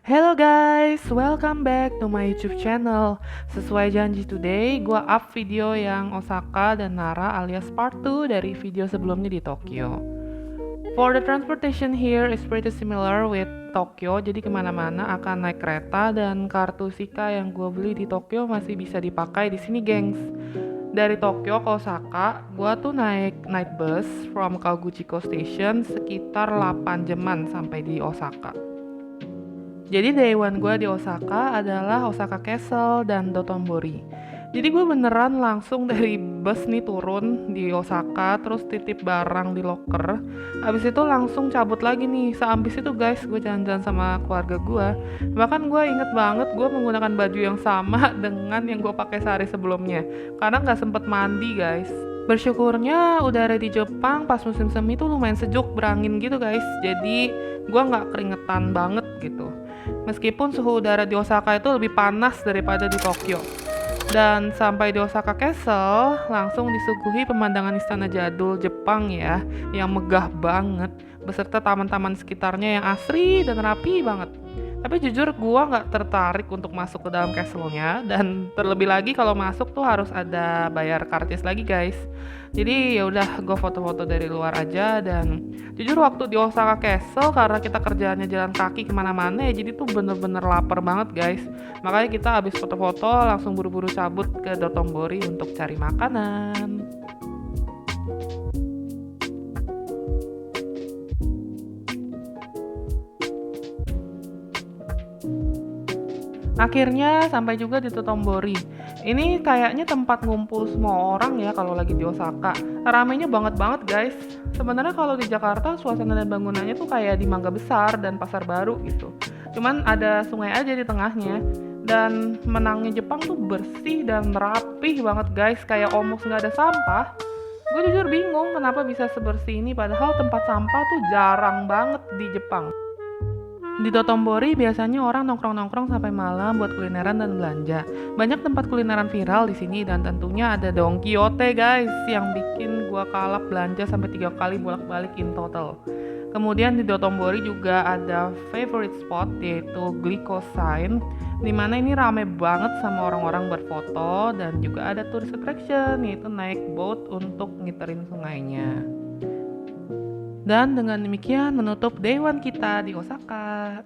Hello guys, welcome back to my YouTube channel. Sesuai janji today, gua up video yang Osaka dan Nara alias part 2 dari video sebelumnya di Tokyo. For the transportation here is pretty similar with Tokyo, jadi kemana-mana akan naik kereta dan kartu Sika yang gue beli di Tokyo masih bisa dipakai di sini, gengs. Dari Tokyo ke Osaka, gue tuh naik night bus from Kawaguchiko Station sekitar 8 jaman sampai di Osaka. Jadi day one gue di Osaka adalah Osaka Castle dan Dotonbori. Jadi gue beneran langsung dari bus nih turun di Osaka, terus titip barang di locker. Habis itu langsung cabut lagi nih. Sehabis itu guys, gue jalan-jalan sama keluarga gue. Bahkan gue inget banget gue menggunakan baju yang sama dengan yang gue pakai sehari sebelumnya. Karena nggak sempet mandi guys. Bersyukurnya udara di Jepang pas musim semi tuh lumayan sejuk, berangin gitu guys. Jadi gue nggak keringetan banget gitu. Meskipun suhu udara di Osaka itu lebih panas daripada di Tokyo. Dan sampai di Osaka Castle, langsung disuguhi pemandangan istana jadul Jepang ya, yang megah banget, beserta taman-taman sekitarnya yang asri dan rapi banget. Tapi jujur gua nggak tertarik untuk masuk ke dalam castle-nya, dan terlebih lagi kalau masuk tuh harus ada bayar karcis lagi guys. Jadi ya udah gue foto-foto dari luar aja. Dan jujur waktu di Osaka Castle karena kita kerjaannya jalan kaki kemana-mana ya, jadi tuh bener-bener lapar banget guys. Makanya kita habis foto-foto langsung buru-buru cabut ke Dotonbori untuk cari makanan. Akhirnya sampai juga di Dotonbori. Ini kayaknya tempat ngumpul semua orang ya kalau lagi di Osaka. Ramainya banget guys. Sebenarnya kalau di Jakarta suasana dan bangunannya tuh kayak di Mangga Besar dan Pasar Baru gitu. Cuman ada sungai aja di tengahnya. Dan menangnya Jepang tuh bersih dan rapih banget guys. Kayak almost nggak ada sampah. Gue jujur bingung kenapa bisa sebersih ini padahal tempat sampah tuh jarang banget di Jepang. Di Dotonbori biasanya orang nongkrong-nongkrong sampai malam buat kulineran dan belanja. Banyak tempat kulineran viral di sini dan tentunya ada Don Quijote guys yang bikin gua kalap belanja sampai 3 kali bolak-balik in total. Kemudian di Dotonbori juga ada favorite spot yaitu Glycosine, dimana ini rame banget sama orang-orang berfoto, dan juga ada tourist attraction yaitu naik boat untuk ngiterin sungainya. Dan dengan demikian menutup day one kita di Osaka.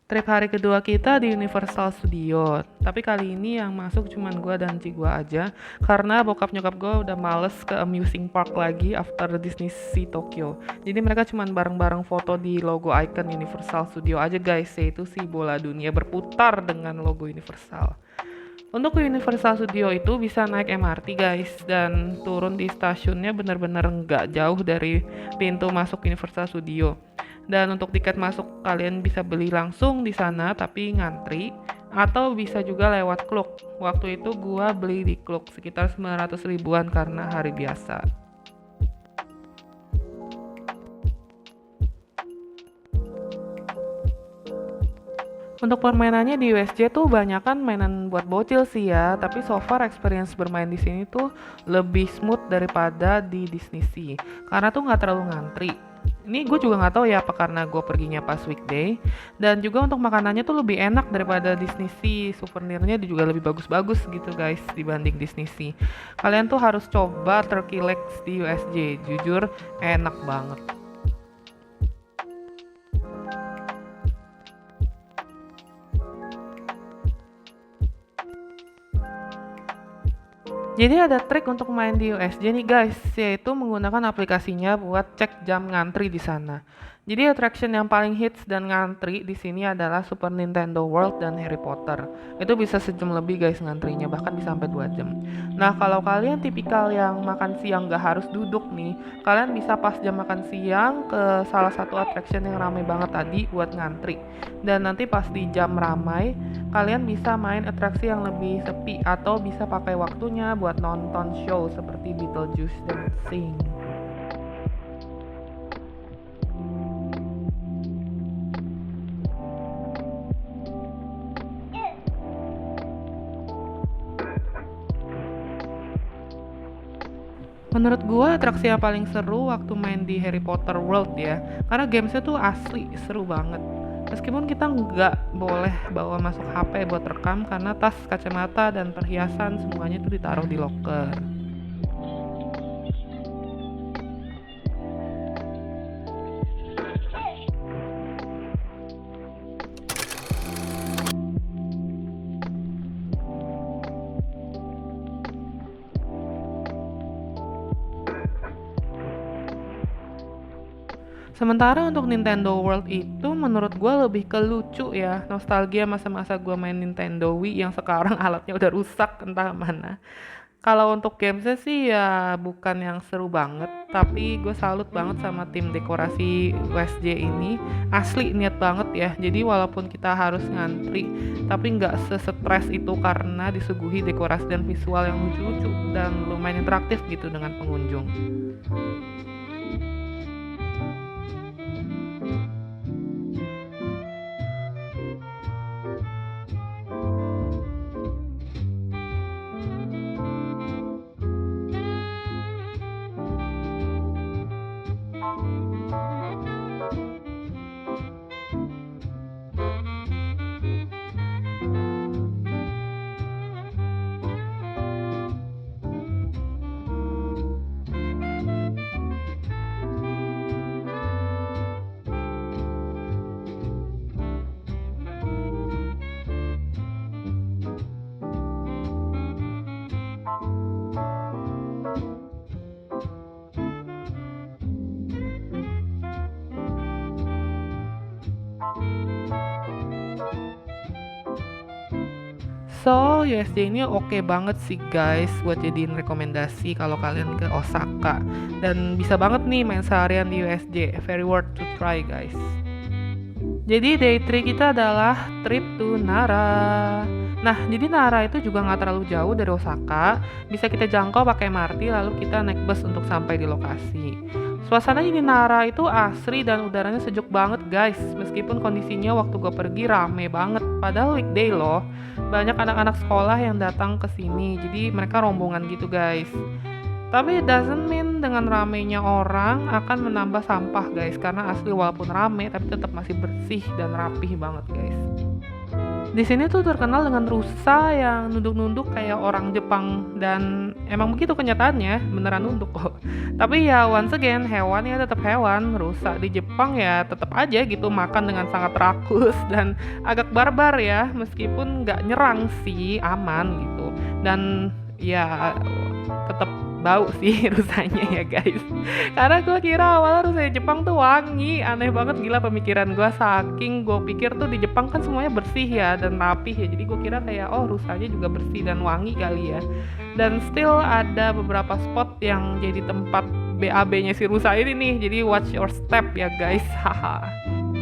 Trip hari kedua kita di Universal Studio. Tapi kali ini yang masuk cuman gue dan Ci gue aja. Karena bokap nyokap gue udah males ke amusing park lagi after Disney Sea Tokyo. Jadi mereka cuman bareng-bareng foto di logo icon Universal Studio aja guys. Yaitu si bola dunia berputar dengan logo Universal. Untuk ke Universal Studio itu bisa naik MRT guys. Dan turun di stasiunnya bener-bener nggak jauh dari pintu masuk Universal Studio. Dan untuk tiket masuk kalian bisa beli langsung di sana tapi ngantri, atau bisa juga lewat Klook. Waktu itu gua beli di Klook sekitar 900 ribuan karena hari biasa. Untuk permainannya di USJ tuh banyak kan mainan buat bocil sih ya, tapi so far experience bermain di sini tuh lebih smooth daripada di Disney Sea, karena tuh nggak terlalu ngantri. Ini gue juga nggak tahu ya apa karena gue perginya pas weekday, dan juga untuk makanannya tuh lebih enak daripada Disney Sea, souvenirnya juga lebih bagus-bagus gitu guys dibanding Disney Sea. Kalian tuh harus coba Turkey Legs di USJ, jujur enak banget. Jadi ada trik untuk main di USJ nih guys, yaitu menggunakan aplikasinya buat cek jam ngantri di sana. Jadi attraction yang paling hits dan ngantri di sini adalah Super Nintendo World dan Harry Potter. Itu bisa sejam lebih guys ngantrinya, bahkan bisa sampai 2 jam. Nah kalau kalian tipikal yang makan siang gak harus duduk nih, kalian bisa pas jam makan siang ke salah satu attraction yang ramai banget tadi buat ngantri. Dan nanti pas di jam ramai, kalian bisa main atraksi yang lebih sepi atau bisa pakai waktunya buat nonton show seperti Beetlejuice dan Sing. Menurut gua atraksi yang paling seru waktu main di Harry Potter World ya, karena gamesnya tuh asli seru banget. Meskipun kita nggak boleh bawa masuk HP buat rekam karena tas, kacamata, dan perhiasan semuanya tuh ditaruh di locker. Sementara untuk Nintendo World itu menurut gue lebih ke lucu ya, nostalgia masa-masa gue main Nintendo Wii yang sekarang alatnya udah rusak entah mana. Kalau untuk gamesnya sih ya bukan yang seru banget, tapi gue salut banget sama tim dekorasi USJ ini. Asli niat banget ya, jadi walaupun kita harus ngantri, tapi nggak sesetres itu karena disuguhi dekorasi dan visual yang lucu-lucu dan lumayan interaktif gitu dengan pengunjung. So, USJ ini oke banget sih guys buat jadiin rekomendasi kalau kalian ke Osaka. Dan bisa banget nih main seharian di USJ, very worth to try guys. Jadi day 3 kita adalah trip to Nara. Nah, jadi Nara itu juga nggak terlalu jauh dari Osaka. Bisa kita jangkau pakai MRT lalu kita naik bus untuk sampai di lokasi. Suasana di Nara itu asri dan udaranya sejuk banget guys. Meskipun kondisinya waktu gue pergi rame banget. Padahal weekday loh. Banyak anak-anak sekolah yang datang ke sini. Jadi mereka rombongan gitu guys. Tapi it doesn't mean dengan ramenya orang akan menambah sampah guys. Karena asli walaupun rame tapi tetap masih bersih dan rapih banget guys. Di sini tuh terkenal dengan rusa yang nunduk-nunduk kayak orang Jepang dan emang begitu kenyataannya, beneran nunduk kok. Tapi ya once again, hewan ya tetap hewan. Rusa di Jepang ya tetap aja gitu makan dengan sangat rakus dan agak barbar ya, meskipun nggak nyerang sih, aman gitu. Dan ya tetap bau sih rusanya ya guys. Karena gue kira awalnya rusa di Jepang tuh wangi, aneh banget gila pemikiran gue, saking gue pikir tuh di Jepang kan semuanya bersih ya dan rapih ya, jadi gue kira kayak oh rusanya juga bersih dan wangi kali ya. Dan still ada beberapa spot yang jadi tempat BAB-nya si rusa ini nih, jadi watch your step ya guys. Haha.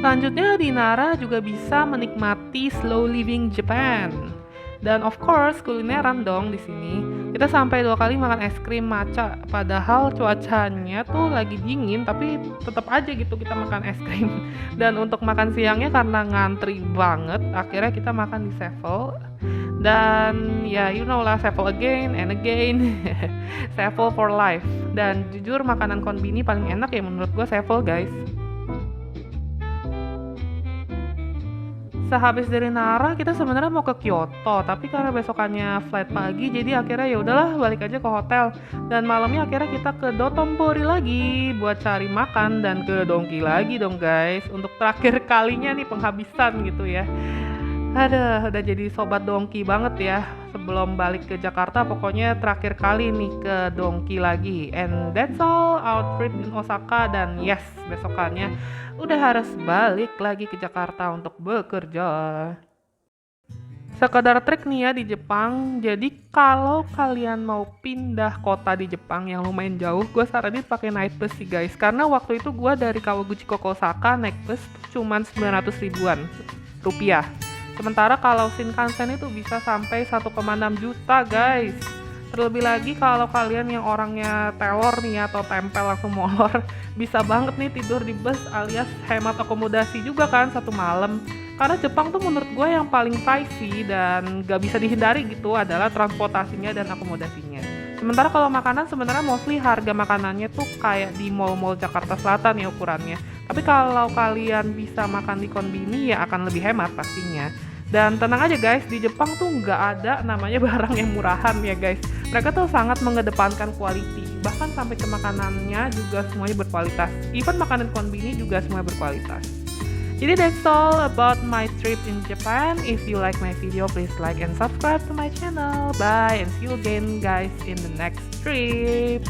Selanjutnya di Nara juga bisa menikmati slow living Japan. Dan of course kulineran dong di sini. Kita sampai 2 kali makan es krim matcha, padahal cuacanya tuh lagi dingin, tapi tetap aja gitu kita makan es krim. Dan untuk makan siangnya karena ngantri banget, akhirnya kita makan di Sevel. Dan ya you know lah, Sevel again and again. Sevel for life. Dan jujur makanan konbini paling enak ya menurut gue Sevel guys. Sehabis dari Nara kita sebenarnya mau ke Kyoto, tapi karena besokannya flight pagi jadi akhirnya ya udahlah balik aja ke hotel. Dan malamnya akhirnya kita ke Dotonbori lagi buat cari makan dan ke Donki lagi dong guys, untuk terakhir kalinya nih penghabisan gitu ya. Aduh, udah jadi sobat Donki banget ya. Sebelum balik ke Jakarta pokoknya terakhir kali nih ke Donki lagi. And that's all our trip in Osaka, dan yes, besokannya udah harus balik lagi ke Jakarta untuk bekerja. Sekedar trik nih ya di Jepang, jadi kalau kalian mau pindah kota di Jepang yang lumayan jauh, gue saranin pakai night bus sih guys. Karena waktu itu gue dari Kawaguchiko ke Osaka naik bus cuman 900 ribuan rupiah. Sementara kalau Shinkansen itu bisa sampai 1,6 juta guys. Terlebih lagi kalau kalian yang orangnya telor nih atau tempel langsung molor, bisa banget nih tidur di bus alias hemat akomodasi juga kan satu malam. Karena Jepang tuh menurut gue yang paling pricey dan gak bisa dihindari gitu adalah transportasinya dan akomodasinya. Sementara kalau makanan sebenarnya mostly harga makanannya tuh kayak di mall-mall Jakarta Selatan ya ukurannya. Tapi kalau kalian bisa makan di konbini ya akan lebih hemat pastinya. Dan tenang aja guys, di Jepang tuh nggak ada namanya barang yang murahan ya guys. Mereka tuh sangat mengedepankan quality. Bahkan sampai ke makanannya juga semuanya berkualitas. Even makanan konbini juga semuanya berkualitas. Jadi that's all about my trip in Japan. If you like my video, please like and subscribe to my channel. Bye and see you again guys in the next trip.